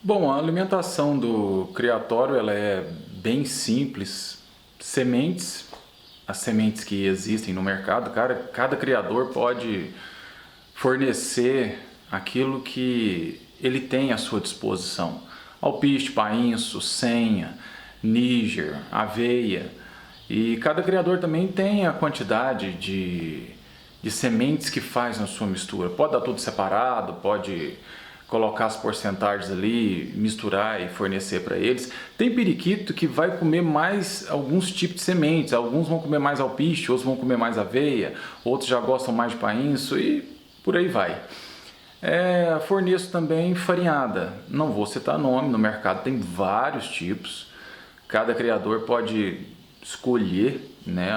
Bom, a alimentação do criatório ela é bem simples. Sementes, as sementes que existem no mercado, cada criador pode fornecer aquilo que ele tem à sua disposição. Alpiste, painço, senha, níger, aveia. E cada criador também tem a quantidade de sementes que faz na sua mistura. Pode dar tudo separado, pode colocar as porcentagens ali, misturar e fornecer para eles. Tem periquito que vai comer mais alguns tipos de sementes, alguns vão comer mais alpiste, outros vão comer mais aveia, outros já gostam mais de painço e por aí vai. Forneço também farinhada, não vou citar nome, no mercado tem vários tipos, cada criador pode escolher, né,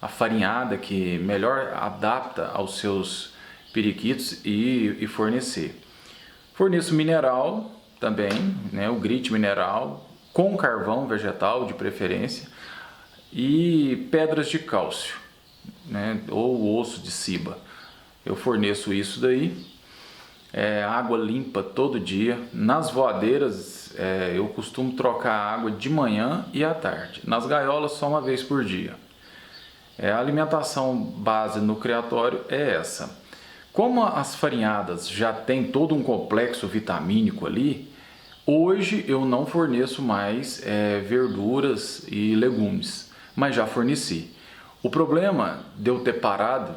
a farinhada que melhor adapta aos seus periquitos e fornecer. Forneço mineral também, né, o grit mineral, com carvão vegetal de preferência, e pedras de cálcio, né, ou osso de ciba. Eu forneço isso daí. Água limpa todo dia. Nas voadeiras eu costumo trocar a água de manhã e à tarde. Nas gaiolas só uma vez por dia. A alimentação base no criatório é essa. Como as farinhadas já tem todo um complexo vitamínico ali, hoje eu não forneço mais verduras e legumes, mas já forneci. O problema de eu ter parado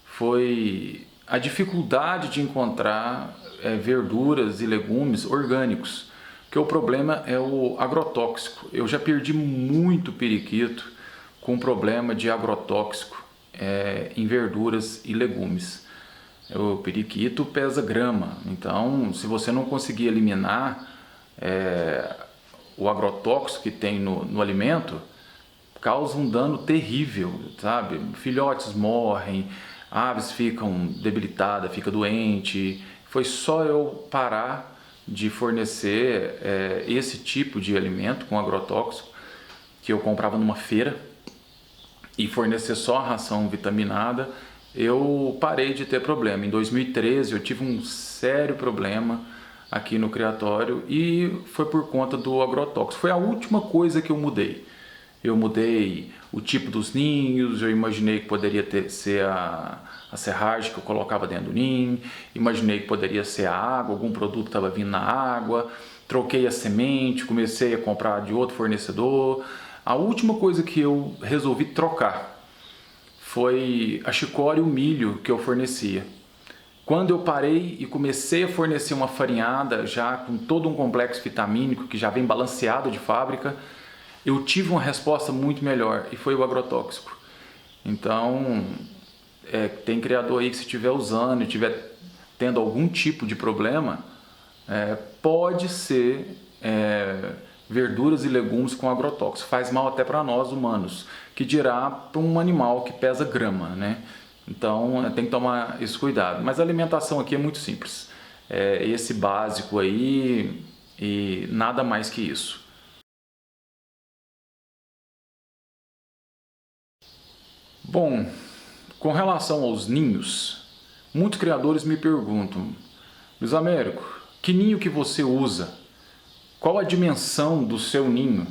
foi a dificuldade de encontrar verduras e legumes orgânicos, que o problema é o agrotóxico. Eu já perdi muito periquito com problema de agrotóxico em verduras e legumes. O periquito pesa grama, então se você não conseguir eliminar o agrotóxico que tem no alimento, causa um dano terrível, sabe? Filhotes morrem, aves ficam debilitadas, fica doente. Foi só eu parar de fornecer esse tipo de alimento com agrotóxico que eu comprava numa feira e fornecer só a ração vitaminada, eu parei de ter problema. Em 2013 eu tive um sério problema aqui no criatório e foi por conta do agrotóxico. Foi a última coisa que eu mudei. Eu mudei o tipo dos ninhos, eu imaginei que poderia ser a serragem que eu colocava dentro do ninho, imaginei que poderia ser a água, algum produto estava vindo na água, troquei a semente, comecei a comprar de outro fornecedor. A última coisa que eu resolvi trocar foi a chicória e o milho que eu fornecia. Quando eu parei e comecei a fornecer uma farinhada já com todo um complexo vitamínico que já vem balanceado de fábrica, eu tive uma resposta muito melhor e foi o agrotóxico. Então, tem criador aí que se estiver usando e estiver tendo algum tipo de problema, pode ser verduras e legumes com agrotóxico. Faz mal até para nós humanos, que dirá para um animal que pesa grama, né? Então tem que tomar esse cuidado. Mas a alimentação aqui é muito simples. Esse básico aí e nada mais que isso. Bom, com relação aos ninhos, muitos criadores me perguntam: Luiz Américo, que ninho que você usa? Qual a dimensão do seu ninho?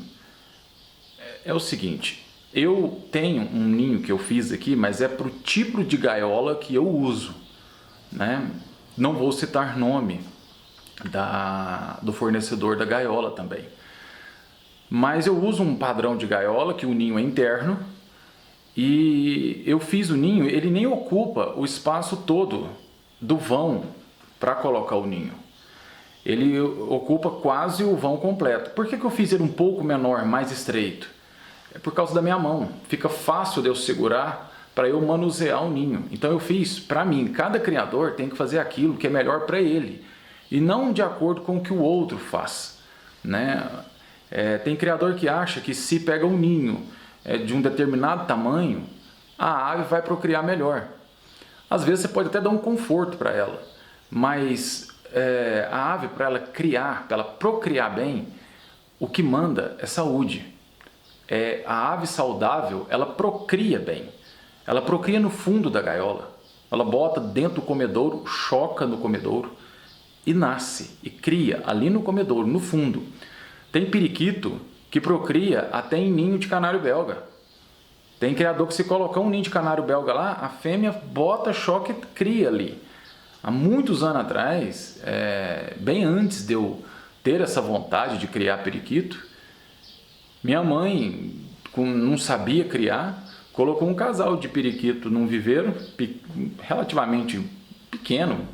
É o seguinte, eu tenho um ninho que eu fiz aqui, mas é para o tipo de gaiola que eu uso, né? Não vou citar nome do fornecedor da gaiola também. Mas eu uso um padrão de gaiola que o ninho é interno e eu fiz o ninho, ele nem ocupa o espaço todo do vão para colocar o ninho. Ele ocupa quase o vão completo. Por que eu fiz ele um pouco menor, mais estreito? É por causa da minha mão. Fica fácil de eu segurar para eu manusear o ninho. Então eu fiz para mim. Cada criador tem que fazer aquilo que é melhor para ele e não de acordo com o que o outro faz, né? Tem criador que acha que se pega um ninho de um determinado tamanho, a ave vai procriar melhor. Às vezes você pode até dar um conforto para ela, mas a ave, para ela criar, para ela procriar bem, o que manda é saúde. A ave saudável, ela procria bem. Ela procria no fundo da gaiola. Ela bota dentro do comedouro, choca no comedouro e nasce, e cria ali no comedouro, no fundo. Tem periquito que procria até em ninho de canário belga. Tem criador que, se colocar um ninho de canário belga lá, a fêmea bota, choca e cria ali. Há muitos anos atrás, bem antes de eu ter essa vontade de criar periquito, minha mãe, não sabia criar, colocou um casal de periquito num viveiro relativamente pequeno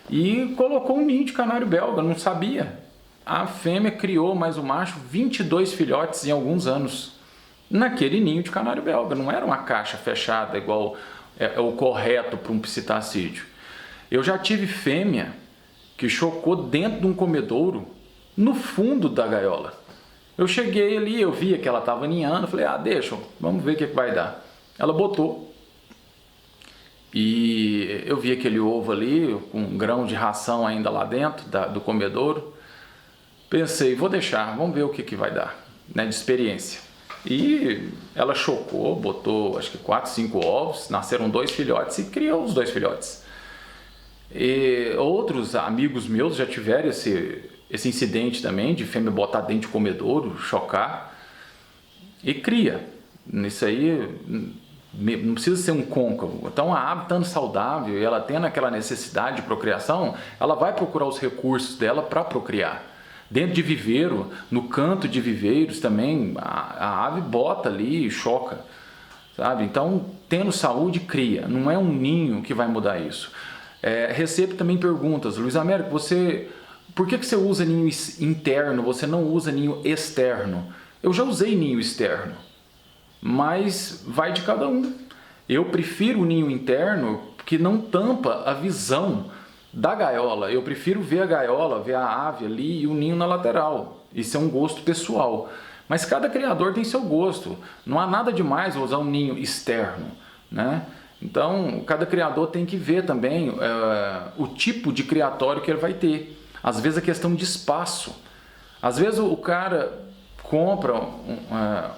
e colocou um ninho de canário belga, não sabia. A fêmea criou mais o macho 22 filhotes em alguns anos naquele ninho de canário belga. Não era uma caixa fechada igual é o correto para um psitacídeo. Eu já tive fêmea que chocou dentro de um comedouro no fundo da gaiola. Eu cheguei ali, eu via que ela estava ninhando, falei, deixa, vamos ver o que vai dar. Ela botou. E eu vi aquele ovo ali, com um grão de ração ainda lá dentro do comedouro. Pensei, vou deixar, vamos ver o que vai dar, né, de experiência. E ela chocou, botou acho que 4, 5 ovos, nasceram 2 filhotes e criou os 2 filhotes. E outros amigos meus já tiveram esse incidente também, de fêmea botar dentro de comedouro, chocar, e cria. Isso aí não precisa ser um côncavo. Então a ave estando saudável e ela tendo aquela necessidade de procriação, ela vai procurar os recursos dela para procriar. Dentro de viveiro, no canto de viveiros também, a ave bota ali e choca, sabe? Então, tendo saúde, cria. Não é um ninho que vai mudar isso. Recebo também perguntas, Luiz Américo, por que você usa ninho interno, você não usa ninho externo? Eu já usei ninho externo, mas vai de cada um. Eu prefiro o ninho interno que não tampa a visão da gaiola. Eu prefiro ver a gaiola, ver a ave ali e o ninho na lateral. Isso é um gosto pessoal. Mas cada criador tem seu gosto. Não há nada demais usar um ninho externo, né? Então, cada criador tem que ver também o tipo de criatório que ele vai ter. Às vezes é questão de espaço. Às vezes o cara compra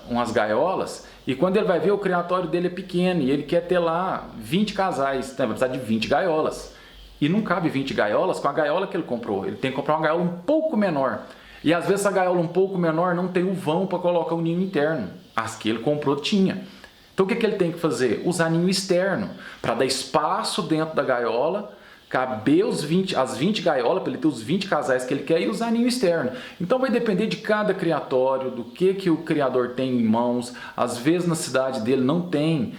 umas gaiolas e quando ele vai ver, o criatório dele é pequeno e ele quer ter lá 20 casais. Então, vai precisar de 20 gaiolas. E não cabe 20 gaiolas com a gaiola que ele comprou. Ele tem que comprar uma gaiola um pouco menor. E às vezes essa gaiola um pouco menor não tem o vão para colocar o ninho interno. As que ele comprou tinha. Então o que ele tem que fazer? Usar ninho externo, para dar espaço dentro da gaiola, caber as 20 gaiolas, para ele ter os 20 casais que ele quer, e usar ninho externo. Então vai depender de cada criatório, do que o criador tem em mãos. Às vezes na cidade dele não tem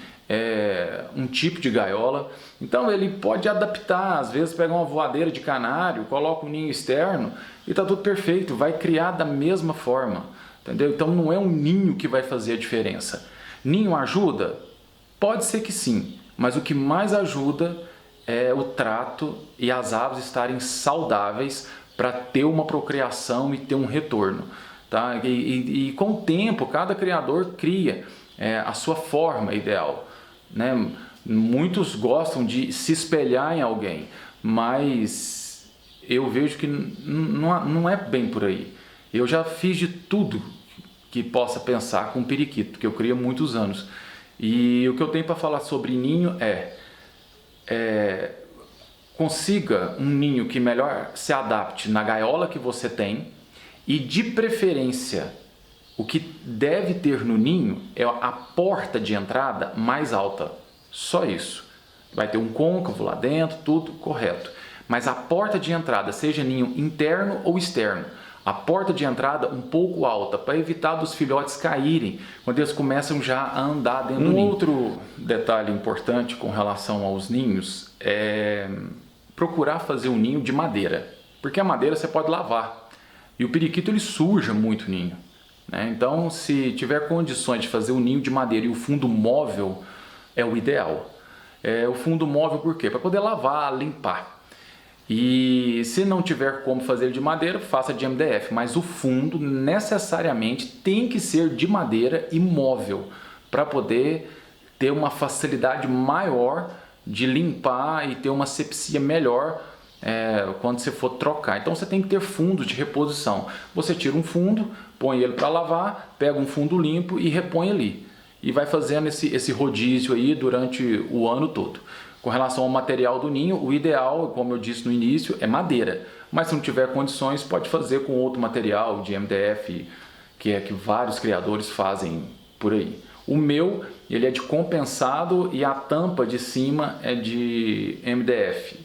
um tipo de gaiola, então ele pode adaptar, às vezes pega uma voadeira de canário, coloca um ninho externo e está tudo perfeito, vai criar da mesma forma, entendeu? Então não é um ninho que vai fazer a diferença. Ninho ajuda? Pode ser que sim, mas o que mais ajuda é o trato e as aves estarem saudáveis para ter uma procriação e ter um retorno, tá? E com o tempo cada criador cria a sua forma ideal, né? Muitos gostam de se espelhar em alguém, mas eu vejo que não é bem por aí. Eu já fiz de tudo que possa pensar com periquito, que eu crio há muitos anos. E o que eu tenho para falar sobre ninho consiga um ninho que melhor se adapte na gaiola que você tem e, de preferência, o que deve ter no ninho é a porta de entrada mais alta. Só isso. Vai ter um côncavo lá dentro, tudo correto. Mas a porta de entrada, seja ninho interno ou externo, a porta de entrada um pouco alta, para evitar dos filhotes caírem quando eles começam já a andar dentro do ninho. Um outro detalhe importante com relação aos ninhos é procurar fazer um ninho de madeira, porque a madeira você pode lavar e o periquito ele suja muito o ninho, né? Então, se tiver condições de fazer um ninho de madeira e o fundo móvel, é o ideal. O fundo móvel por quê? Para poder lavar, limpar. E se não tiver como fazer de madeira, faça de MDF, mas o fundo necessariamente tem que ser de madeira e móvel, para poder ter uma facilidade maior de limpar e ter uma asepsia melhor quando você for trocar. Então você tem que ter fundos de reposição. Você tira um fundo, põe ele para lavar, pega um fundo limpo e repõe ali. E vai fazendo esse rodízio aí durante o ano todo. Com relação ao material do ninho, o ideal, como eu disse no início, é madeira. mas se não tiver condições, pode fazer com outro material de MDF, que é que vários criadores fazem por aí. O meu, ele é de compensado e a tampa de cima é de MDF,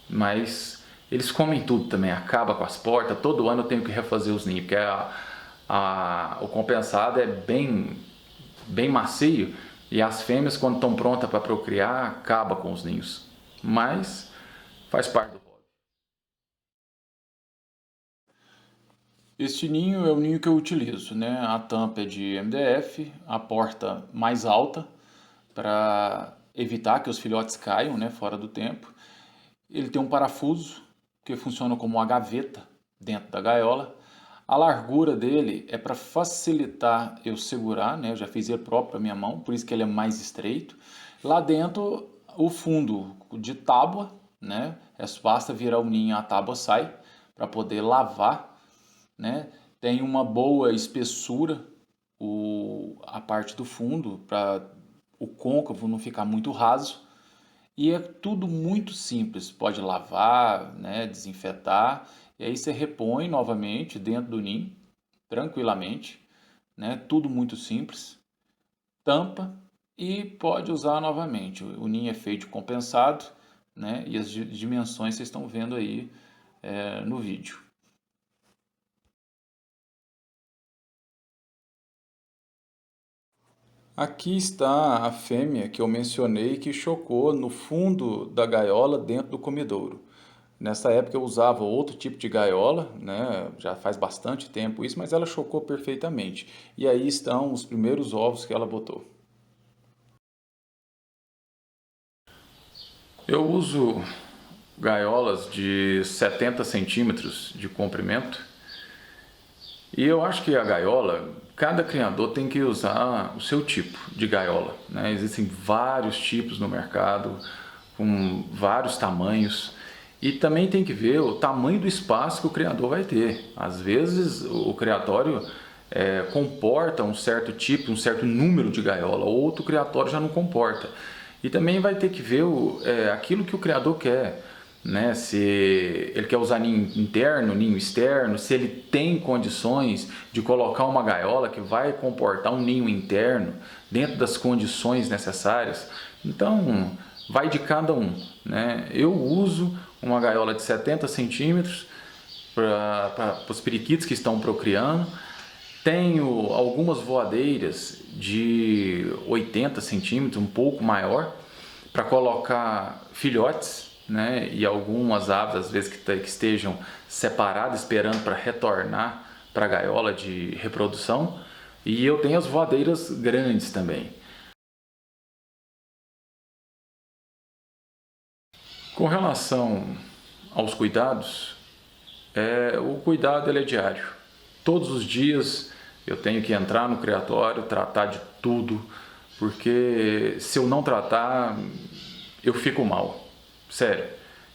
mas eles comem tudo também, acaba com as portas. Todo ano eu tenho que refazer os ninhos, porque o compensado é bem macio e as fêmeas, quando estão prontas para procriar, acaba com os ninhos, mas faz parte do hobby. Este ninho é o ninho que eu utilizo, né? A tampa é de MDF, a porta mais alta para evitar que os filhotes caiam, né, fora do tempo. Ele tem um parafuso que funciona como uma gaveta dentro da gaiola. A largura dele é para facilitar eu segurar, né? Eu já fiz ele próprio para minha mão, por isso que ele é mais estreito. Lá dentro, o fundo de tábua, né? Basta virar o ninho, a tábua sai para poder lavar, né? Tem uma boa espessura a parte do fundo para o côncavo não ficar muito raso. E é tudo muito simples, pode lavar, né, desinfetar, e aí você repõe novamente dentro do ninho, tranquilamente, né, tudo muito simples, tampa e pode usar novamente. O ninho é feito compensado, né, e as dimensões vocês estão vendo aí no vídeo. Aqui está a fêmea que eu mencionei que chocou no fundo da gaiola dentro do comedouro. Nessa época eu usava outro tipo de gaiola, né? Já faz bastante tempo isso, mas ela chocou perfeitamente. E aí estão os primeiros ovos que ela botou. Eu uso gaiolas de 70 centímetros de comprimento. E eu acho que a gaiola, cada criador tem que usar o seu tipo de gaiola, né? Existem vários tipos no mercado, com vários tamanhos. E também tem que ver o tamanho do espaço que o criador vai ter. Às vezes o criatório comporta um certo tipo, um certo número de gaiola, outro criatório já não comporta. E também vai ter que ver aquilo que o criador quer, né? Se ele quer usar ninho interno, ninho externo, se ele tem condições de colocar uma gaiola que vai comportar um ninho interno dentro das condições necessárias. Então vai de cada um, né? Eu uso uma gaiola de 70 centímetros para os periquitos que estão procriando. Tenho algumas voadeiras de 80 centímetros, um pouco maior, para colocar filhotes, né? E algumas aves, às vezes, que estejam separadas, esperando para retornar para a gaiola de reprodução. E eu tenho as voadeiras grandes também. Com relação aos cuidados, o cuidado ele é diário. Todos os dias eu tenho que entrar no criatório, tratar de tudo, porque se eu não tratar, eu fico mal. Sério,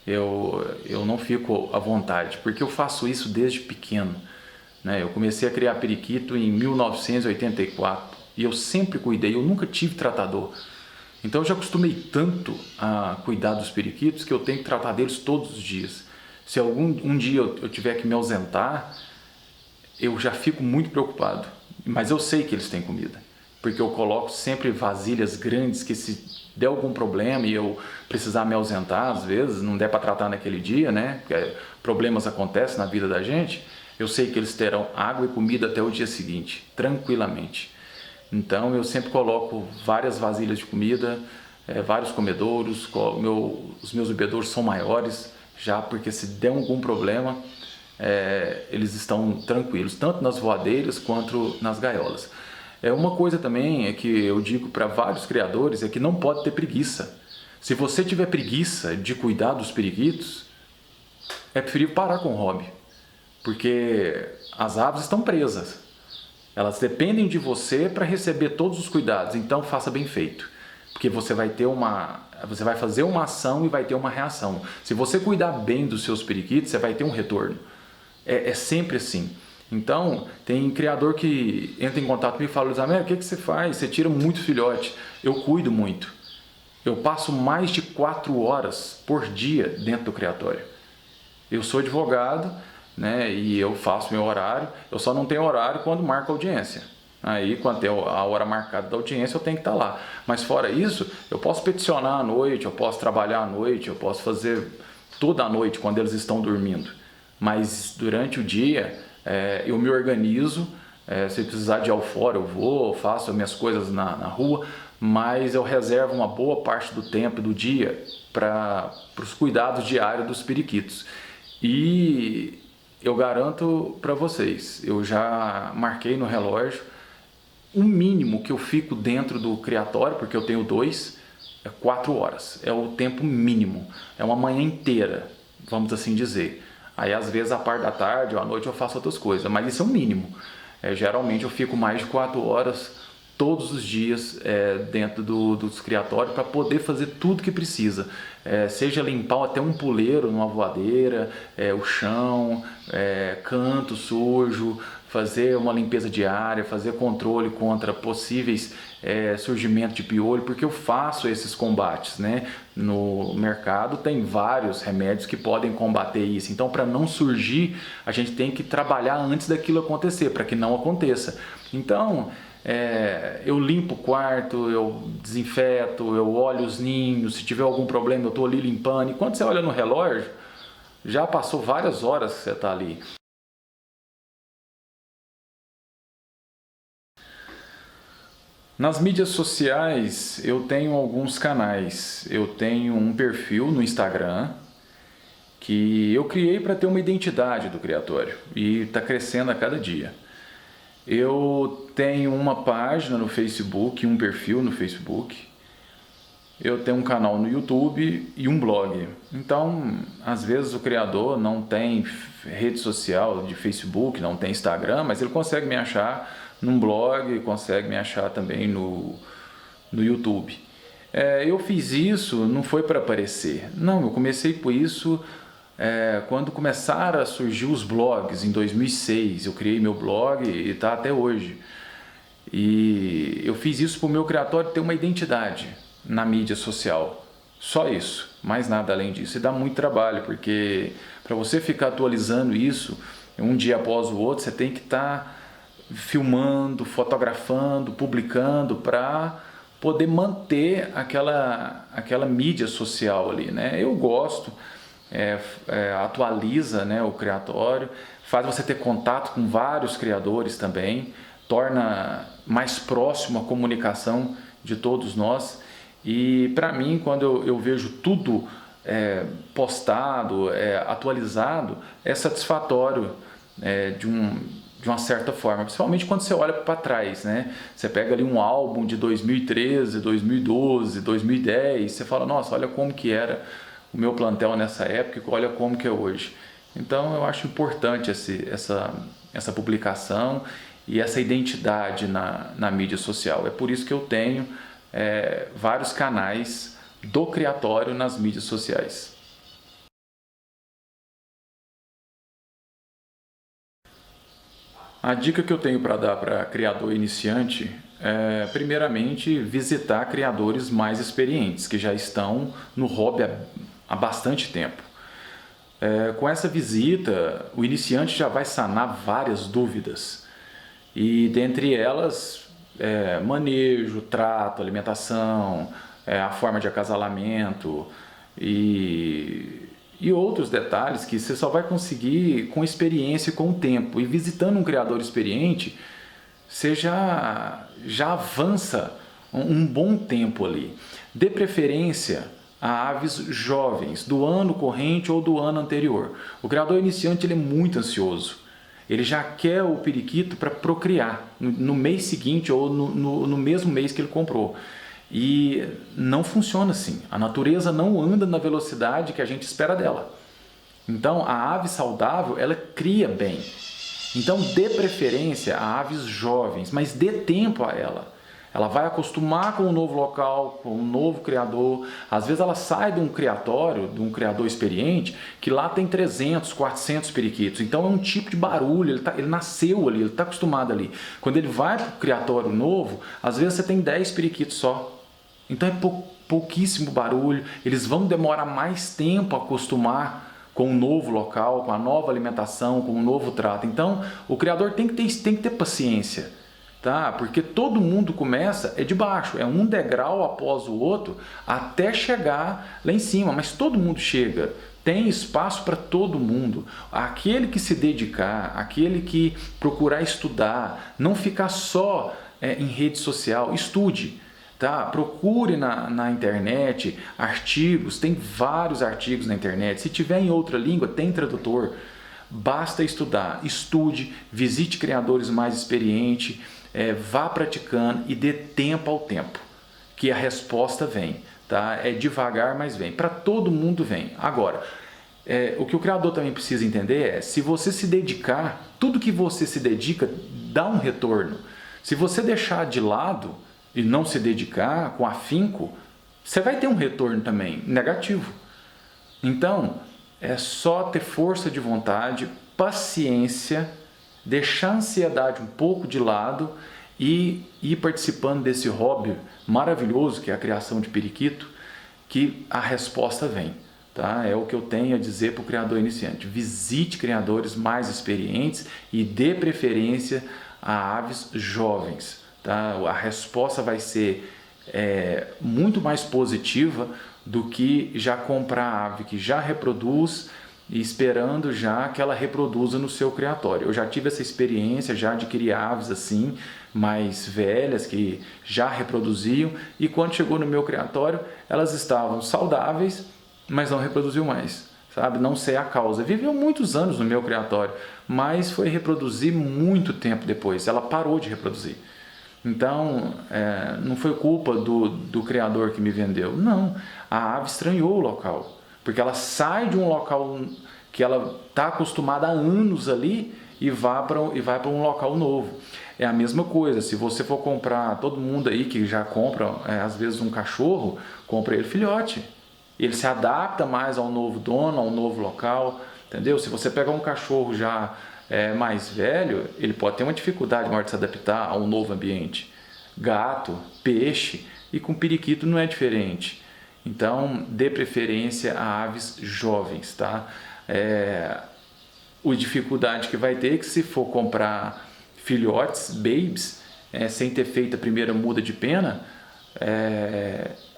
eu não fico à vontade, porque eu faço isso desde pequeno, né? Eu comecei a criar periquito em 1984 e eu sempre cuidei, eu nunca tive tratador. Então eu já acostumei tanto a cuidar dos periquitos que eu tenho que tratar deles todos os dias. Se um dia eu tiver que me ausentar, eu já fico muito preocupado. Mas eu sei que eles têm comida, porque eu coloco sempre vasilhas grandes que se der algum problema e eu precisar me ausentar, às vezes, não der para tratar naquele dia, né? Porque problemas acontecem na vida da gente. Eu sei que eles terão água e comida até o dia seguinte, tranquilamente. Então eu sempre coloco várias vasilhas de comida, vários comedouros, os meus bebedouros são maiores já, porque se der algum problema, eles estão tranquilos, tanto nas voadeiras quanto nas gaiolas. Uma coisa também que eu digo para vários criadores é que não pode ter preguiça. Se você tiver preguiça de cuidar dos periquitos, é preferível parar com o hobby, porque as aves estão presas. Elas dependem de você para receber todos os cuidados, então faça bem feito, porque você vai fazer uma ação e vai ter uma reação. Se você cuidar bem dos seus periquitos, você vai ter um retorno. É sempre assim. Então, tem criador que entra em contato comigo e fala: Luiz, o que você faz? Você tira muito filhote. Eu cuido muito. Eu passo mais de 4 horas por dia dentro do criatório. Eu sou advogado, né, e eu faço meu horário, eu só não tenho horário quando marco audiência. Aí, quando tem a hora marcada da audiência, eu tenho que estar lá. Mas fora isso, eu posso peticionar à noite, eu posso trabalhar à noite, eu posso fazer toda a noite quando eles estão dormindo. Mas durante o dia, eu me organizo. Se precisar de ir ao fora, eu vou, faço as minhas coisas na rua, mas eu reservo uma boa parte do tempo do dia para os cuidados diários dos periquitos. E eu garanto para vocês, eu já marquei no relógio, o mínimo que eu fico dentro do criatório, porque eu tenho 2, é 4 horas. É o tempo mínimo. É uma manhã inteira, vamos assim dizer. Aí às vezes à parte da tarde ou à noite eu faço outras coisas, mas isso é o mínimo. Geralmente eu fico mais de 4 horas todos os dias dentro dos criatórios para poder fazer tudo que precisa. Seja limpar até um puleiro numa voadeira, o chão, canto sujo, fazer uma limpeza diária, fazer controle contra possíveis surgimento de piolho, porque eu faço esses combates, né? No mercado tem vários remédios que podem combater isso. Então, para não surgir, a gente tem que trabalhar antes daquilo acontecer, para que não aconteça. Então, eu limpo o quarto, eu desinfeto, eu olho os ninhos, se tiver algum problema eu estou ali limpando. E quando você olha no relógio, já passou várias horas que você está ali. Nas mídias sociais eu tenho alguns canais. Eu tenho um perfil no Instagram que eu criei para ter uma identidade do criatório e está crescendo a cada dia. Eu tenho uma página no Facebook, um perfil no Facebook. Eu tenho um canal no YouTube e um blog. Então, às vezes o criador não tem rede social de Facebook, não tem Instagram, mas ele consegue me achar num blog, consegue me achar também no YouTube. Eu fiz isso, não foi para aparecer. Não, eu comecei por isso quando começaram a surgir os blogs, em 2006. Eu criei meu blog e está até hoje. E eu fiz isso para o meu criatório ter uma identidade na mídia social. Só isso, mais nada além disso. E dá muito trabalho, porque para você ficar atualizando isso um dia após o outro, você tem que estar filmando, fotografando, publicando para poder manter aquela mídia social ali, né? Eu gosto, atualiza, né, o criatório, faz você ter contato com vários criadores também, torna mais próximo a comunicação de todos nós. E para mim, quando eu vejo tudo postado, atualizado, é satisfatório de uma certa forma, principalmente quando você olha para trás, né? Você pega ali um álbum de 2013, 2012, 2010, você fala, nossa, olha como que era o meu plantel nessa época, olha como que é hoje. Então eu acho importante essa publicação e essa identidade na mídia social. É por isso que eu tenho vários canais do criatório nas mídias sociais. A dica que eu tenho para dar para criador iniciante é, primeiramente, visitar criadores mais experientes, que já estão no hobby há bastante tempo. Com essa visita, o iniciante já vai sanar várias dúvidas, e dentre elas, manejo, trato, alimentação, a forma de acasalamento e outros detalhes que você só vai conseguir com experiência e com o tempo. E visitando um criador experiente, você já avança um bom tempo ali. Dê preferência a aves jovens, do ano corrente ou do ano anterior. O criador iniciante ele é muito ansioso. Ele já quer o periquito para procriar no mês seguinte ou no mesmo mês que ele comprou. E não funciona assim. A natureza não anda na velocidade que a gente espera dela. Então, a ave saudável, ela cria bem. Então, dê preferência a aves jovens, mas dê tempo a ela. Ela vai acostumar com um novo local, com um novo criador. Às vezes ela sai de um criatório, de um criador experiente, que lá tem 300, 400 periquitos. Então é um tipo de barulho, ele nasceu ali, ele está acostumado ali. Quando ele vai para o criatório novo, às vezes você tem 10 periquitos só. Então é pouquíssimo barulho, eles vão demorar mais tempo a acostumar com um novo local, com a nova alimentação, com um novo trato. Então, o criador tem que ter paciência, tá? Porque todo mundo começa de baixo, é um degrau após o outro até chegar lá em cima, mas todo mundo chega. Tem espaço para todo mundo. Aquele que se dedicar, aquele que procurar estudar, não ficar só em rede social, estude. Tá? Procure na internet artigos, tem vários artigos na internet. Se tiver em outra língua, tem tradutor. Basta estudar, estude, visite criadores mais experientes, vá praticando e dê tempo ao tempo, que a resposta vem. Tá? É devagar, mas vem. Para todo mundo vem. Agora, o que o criador também precisa entender é, se você se dedicar, tudo que você se dedica dá um retorno. Se você deixar de lado e não se dedicar com afinco, você vai ter um retorno também negativo. Então, é só ter força de vontade, paciência, deixar a ansiedade um pouco de lado e ir participando desse hobby maravilhoso que é a criação de periquito, que a resposta vem. Tá? É o que eu tenho a dizer para o criador iniciante. Visite criadores mais experientes e dê preferência a aves jovens. Tá? A resposta vai ser muito mais positiva do que já comprar ave que já reproduz e esperando já que ela reproduza no seu criatório. Eu já tive essa experiência, já adquiri aves assim, mais velhas, que já reproduziam, e quando chegou no meu criatório, elas estavam saudáveis, mas não reproduziu mais, sabe? Não sei a causa. Viveu muitos anos no meu criatório, mas foi reproduzir muito tempo depois. Ela parou de reproduzir. Então, não foi culpa do criador que me vendeu. Não, a ave estranhou o local, porque ela sai de um local que ela está acostumada há anos ali e vai para um local novo. É a mesma coisa, se você for comprar, todo mundo aí que já compra, às vezes um cachorro, compra ele filhote. Ele se adapta mais ao novo dono, ao novo local, entendeu? Se você pegar um cachorro já mais velho, ele pode ter uma dificuldade maior de se adaptar a um novo ambiente. Gato, peixe, e com periquito não é diferente. Então, dê preferência a aves jovens, tá? A dificuldade que vai ter é que se for comprar filhotes, babies, sem ter feito a primeira muda de pena,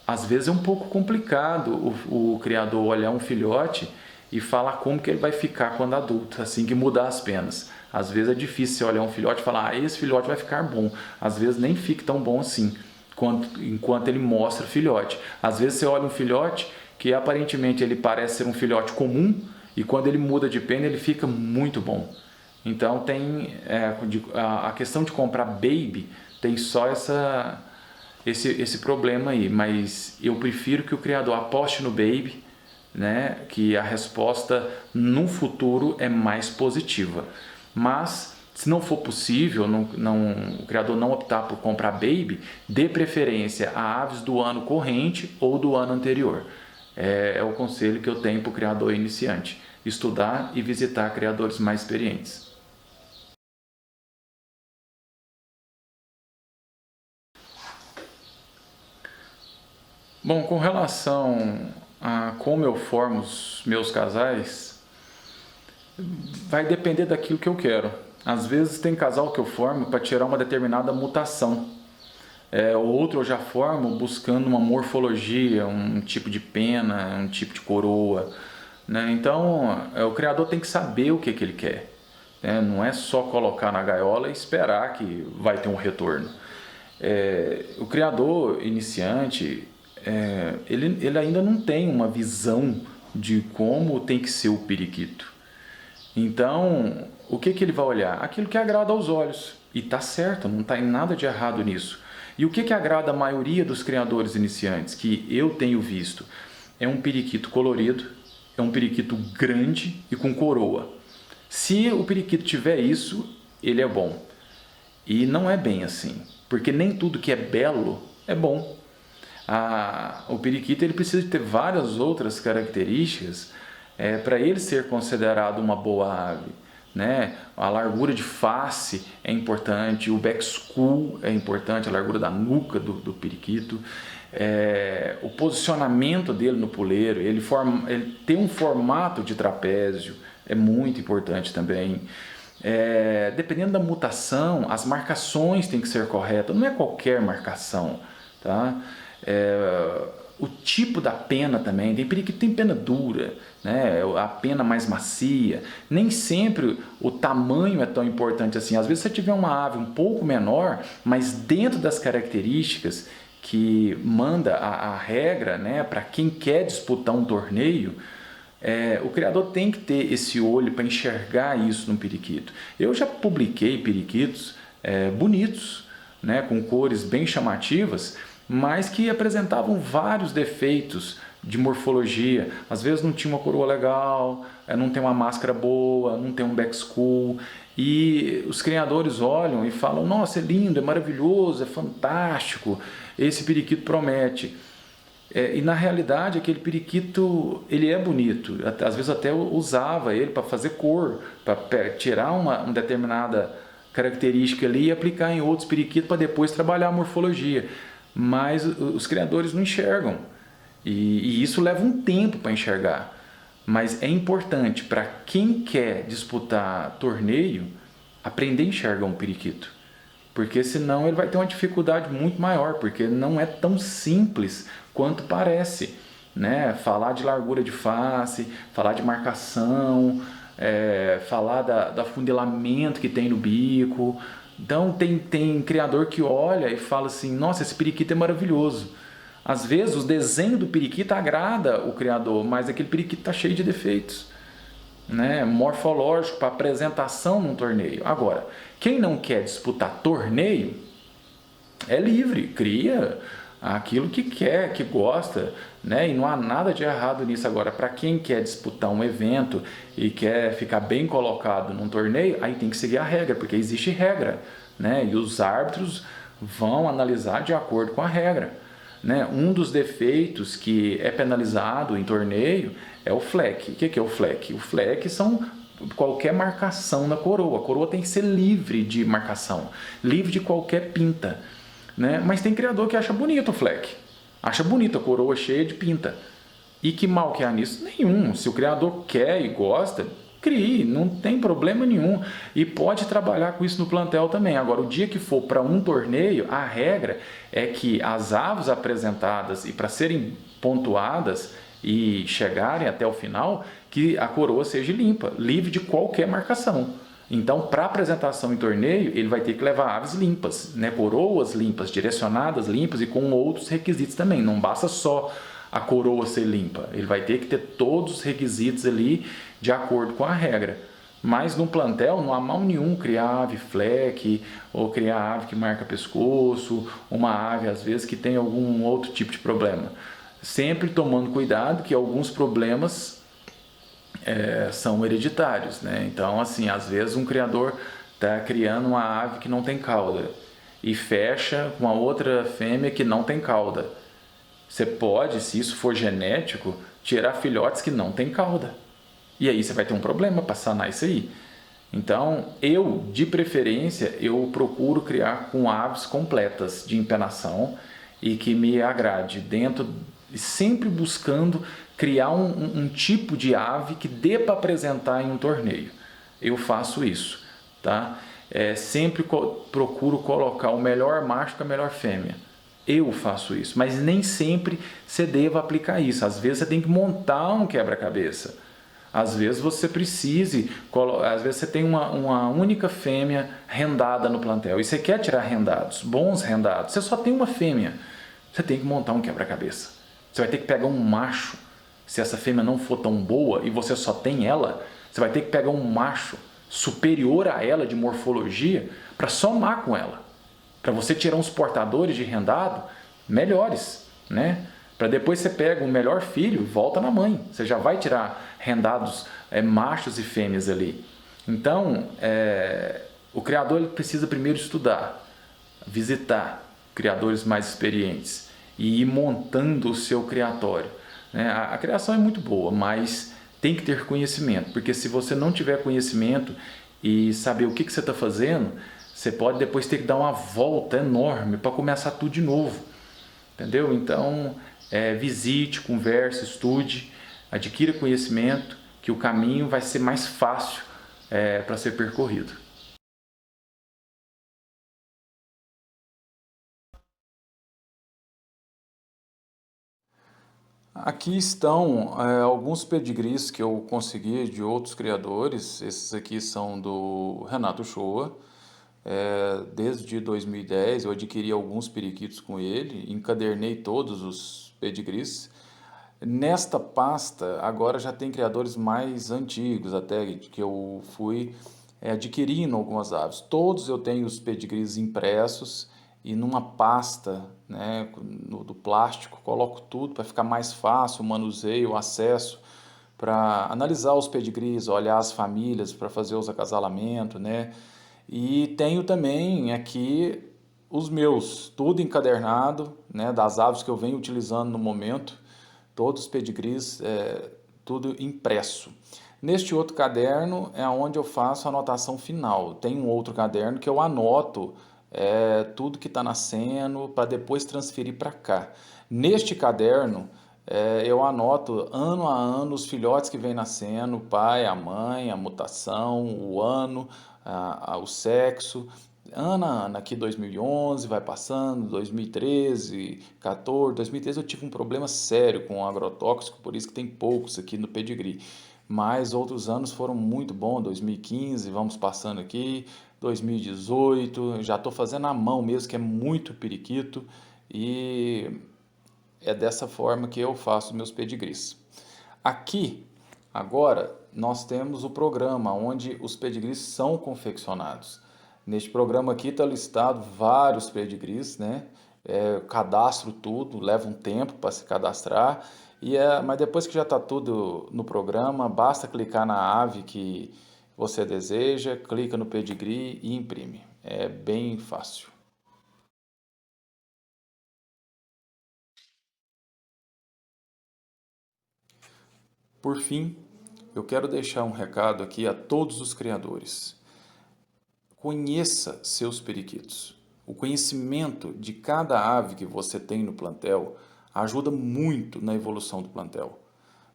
às vezes é um pouco complicado o criador olhar um filhote e falar como que ele vai ficar quando adulto, assim que mudar as penas. Às vezes é difícil você olhar um filhote e falar, esse filhote vai ficar bom. Às vezes nem fica tão bom assim, enquanto ele mostra o filhote. Às vezes você olha um filhote que aparentemente ele parece ser um filhote comum, e quando ele muda de pena ele fica muito bom. Então tem a questão de comprar baby tem só esse problema aí, mas eu prefiro que o criador aposte no baby, né, que a resposta no futuro é mais positiva. Mas se não for possível, o criador não optar por comprar baby, dê preferência a aves do ano corrente ou do ano anterior. É o conselho que eu tenho para o criador iniciante: estudar e visitar criadores mais experientes. Bom, com relação a como eu formo os meus casais, vai depender daquilo que eu quero. Às vezes tem casal que eu formo para tirar uma determinada mutação. Outro eu já formo buscando uma morfologia, um tipo de pena, um tipo de coroa, né? Então, o criador tem que saber o que ele quer, né? Não é só colocar na gaiola e esperar que vai ter um retorno. O criador iniciante, ele ainda não tem uma visão de como tem que ser o periquito. Então, o que ele vai olhar? Aquilo que agrada aos olhos. E está certo, não está em nada de errado nisso. E o que agrada a maioria dos criadores iniciantes, que eu tenho visto? É um periquito colorido, é um periquito grande e com coroa. Se o periquito tiver isso, ele é bom. E não é bem assim, porque nem tudo que é belo é bom. O periquito ele precisa ter várias outras características para ele ser considerado uma boa ave. né? A largura de face é importante, o back skull é importante, a largura da nuca do periquito, o posicionamento dele no puleiro, ele tem um formato de trapézio, é muito importante também. Dependendo da mutação, as marcações têm que ser corretas, não é qualquer marcação, tá? O tipo da pena também, tem periquito que tem pena dura, né? A pena mais macia, nem sempre o tamanho é tão importante assim. Às vezes você tiver uma ave um pouco menor, mas dentro das características que manda a regra, né? Para quem quer disputar um torneio, o criador tem que ter esse olho para enxergar isso no periquito. Eu já publiquei periquitos bonitos, né? Com cores bem chamativas, mas que apresentavam vários defeitos de morfologia. Às vezes não tinha uma coroa legal, não tem uma máscara boa, não tem um back skull, e os criadores olham e falam: nossa, é lindo, é maravilhoso, é fantástico, esse periquito promete. E na realidade aquele periquito, ele é bonito, às vezes até usava ele para fazer cor, para tirar uma determinada característica ali e aplicar em outros periquitos para depois trabalhar a morfologia. Mas os criadores não enxergam, e isso leva um tempo para enxergar. Mas é importante para quem quer disputar torneio aprender a enxergar um periquito, porque senão ele vai ter uma dificuldade muito maior, porque não é tão simples quanto parece, né? Falar de largura de face, falar de marcação, falar do afunilamento que tem no bico. Então tem criador que olha e fala assim: nossa, esse periquito é maravilhoso. Às vezes o desenho do periquito agrada o criador, mas aquele periquito está cheio de defeitos, né? Morfológico para apresentação num torneio. Agora, quem não quer disputar torneio é livre, cria aquilo que quer, que gosta, né? E não há nada de errado nisso. Agora, para quem quer disputar um evento e quer ficar bem colocado num torneio, aí tem que seguir a regra, porque existe regra, né? E os árbitros vão analisar de acordo com a regra, né? Um dos defeitos que é penalizado em torneio é o fleck. O que é o fleck? O fleck são qualquer marcação na coroa. A coroa tem que ser livre de marcação, livre de qualquer pinta, né? Mas tem criador que acha bonito o fleck, acha bonita a coroa cheia de pinta. E que mal que há nisso? Nenhum. Se o criador quer e gosta, crie, não tem problema nenhum. E pode trabalhar com isso no plantel também. Agora, o dia que for para um torneio, a regra é que as aves apresentadas, e para serem pontuadas e chegarem até o final, que a coroa seja limpa, livre de qualquer marcação. Então, para apresentação em torneio, ele vai ter que levar aves limpas, né? Coroas limpas, direcionadas limpas e com outros requisitos também. Não basta só a coroa ser limpa, ele vai ter que ter todos os requisitos ali de acordo com a regra. Mas no plantel não há mal nenhum criar ave fleck, ou criar ave que marca pescoço, uma ave às vezes que tem algum outro tipo de problema. Sempre tomando cuidado que alguns problemas são hereditários, né? Então, assim, às vezes um criador está criando uma ave que não tem cauda e fecha com a outra fêmea que não tem cauda. Você pode, se isso for genético, tirar filhotes que não têm cauda. E aí você vai ter um problema para sanar isso aí. Então, de preferência, eu procuro criar com aves completas de empenação e que me agrade, sempre buscando criar um tipo de ave que dê para apresentar em um torneio. Eu faço isso, tá? Sempre procuro colocar o melhor macho com a melhor fêmea. Eu faço isso, mas nem sempre você deva aplicar isso. Às vezes você tem que montar um quebra-cabeça. Às vezes você às vezes você tem uma única fêmea rendada no plantel e você quer tirar rendados, bons rendados. Você só tem uma fêmea. Você tem que montar um quebra-cabeça. Você vai ter que pegar um macho. Se essa fêmea não for tão boa e você só tem ela, você vai ter que pegar um macho superior a ela de morfologia para somar com ela, para você tirar uns portadores de rendado melhores, né? Para depois você pega o melhor filho, volta na mãe. Você já vai tirar rendados machos e fêmeas ali. Então, o criador ele precisa primeiro estudar, visitar criadores mais experientes e ir montando o seu criatório, né? A criação é muito boa, mas tem que ter conhecimento, porque se você não tiver conhecimento e saber o que você está fazendo, você pode depois ter que dar uma volta enorme para começar tudo de novo, entendeu? Então, visite, converse, estude, adquira conhecimento, que o caminho vai ser mais fácil para ser percorrido. Aqui estão alguns pedigrees que eu consegui de outros criadores. Esses aqui são do Renato Shoa. Desde 2010 eu adquiri alguns periquitos com ele, encadernei todos os pedigrees. Nesta pasta agora já tem criadores mais antigos até que eu fui adquirindo algumas aves. Todos eu tenho os pedigrees impressos e numa pasta, né, do plástico, coloco tudo para ficar mais fácil o manuseio, o acesso, para analisar os pedigrees, olhar as famílias, para fazer os acasalamentos, né? E tenho também aqui os meus, tudo encadernado, né, das aves que eu venho utilizando no momento, todos os pedigrees, tudo impresso. Neste outro caderno é onde eu faço a anotação final. Tem um outro caderno que eu anoto tudo que está nascendo para depois transferir para cá. Neste caderno eu anoto ano a ano os filhotes que vêm nascendo, o pai, a mãe, a mutação, o ano, o sexo. Ano a ano, aqui 2011 vai passando, 2013, 14, 2013 eu tive um problema sério com o agrotóxico, por isso que tem poucos aqui no pedigree. Mas outros anos foram muito bons, 2015, vamos passando aqui, 2018, já estou fazendo à mão mesmo, que é muito periquito, e é dessa forma que eu faço meus pedigrees. Aqui, agora, nós temos o programa onde os pedigrees são confeccionados. Neste programa aqui está listado vários pedigrees, né? Cadastro tudo, leva um tempo para se cadastrar, mas depois que já está tudo no programa, basta clicar na ave que você deseja, clica no pedigree e imprime. É bem fácil. Por fim, eu quero deixar um recado aqui a todos os criadores. Conheça seus periquitos. O conhecimento de cada ave que você tem no plantel ajuda muito na evolução do plantel.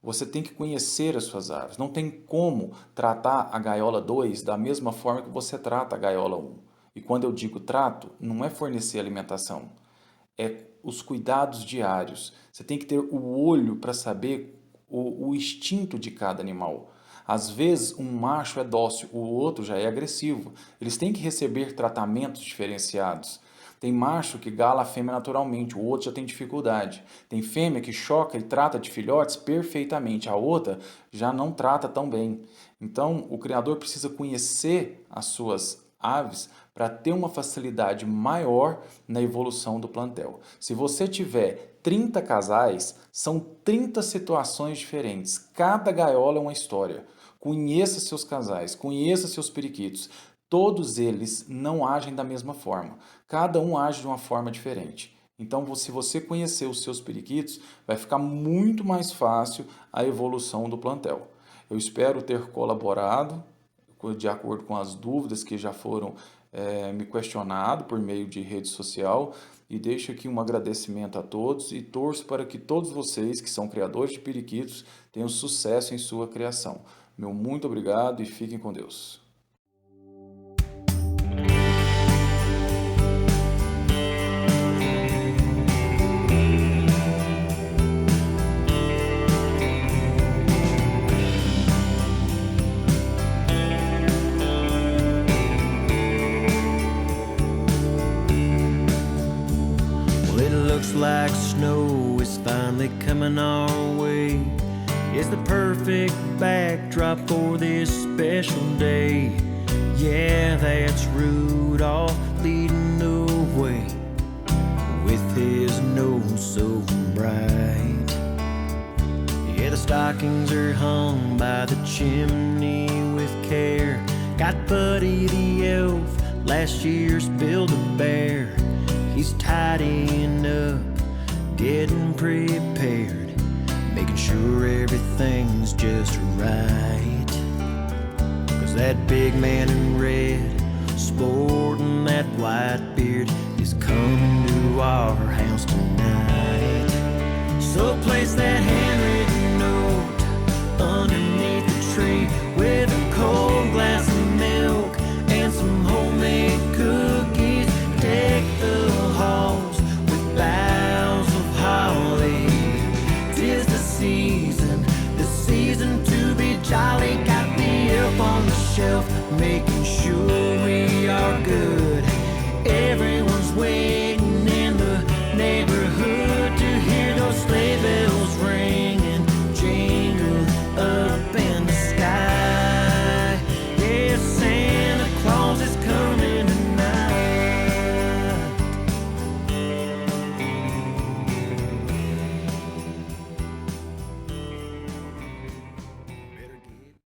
Você tem que conhecer as suas aves. Não tem como tratar a gaiola 2 da mesma forma que você trata a gaiola 1. E quando eu digo trato, não é fornecer alimentação, é os cuidados diários. Você tem que ter o olho para saber o instinto de cada animal. Às vezes, um macho é dócil, o outro já é agressivo. Eles têm que receber tratamentos diferenciados. Tem macho que gala a fêmea naturalmente, o outro já tem dificuldade. Tem fêmea que choca e trata de filhotes perfeitamente, a outra já não trata tão bem. Então, o criador precisa conhecer as suas aves para ter uma facilidade maior na evolução do plantel. Se você tiver 30 casais, são 30 situações diferentes. Cada gaiola é uma história. Conheça seus casais, conheça seus periquitos. Todos eles não agem da mesma forma. Cada um age de uma forma diferente. Então, se você conhecer os seus periquitos, vai ficar muito mais fácil a evolução do plantel. Eu espero ter colaborado de acordo com as dúvidas que já foram me questionado por meio de rede social, e deixo aqui um agradecimento a todos e torço para que todos vocês que são criadores de periquitos tenham sucesso em sua criação. Meu muito obrigado e fiquem com Deus. Like snow is finally coming our way. It's the perfect backdrop for this special day. Yeah, that's Rudolph leading the way with his nose so bright. Yeah, the stockings are hung by the chimney with care. Got Buddy the elf, last year's Build-A-Bear. He's tidying up, getting prepared, making sure everything's just right. 'Cause that big man in red, sporting that white beard, is coming to our house tonight. So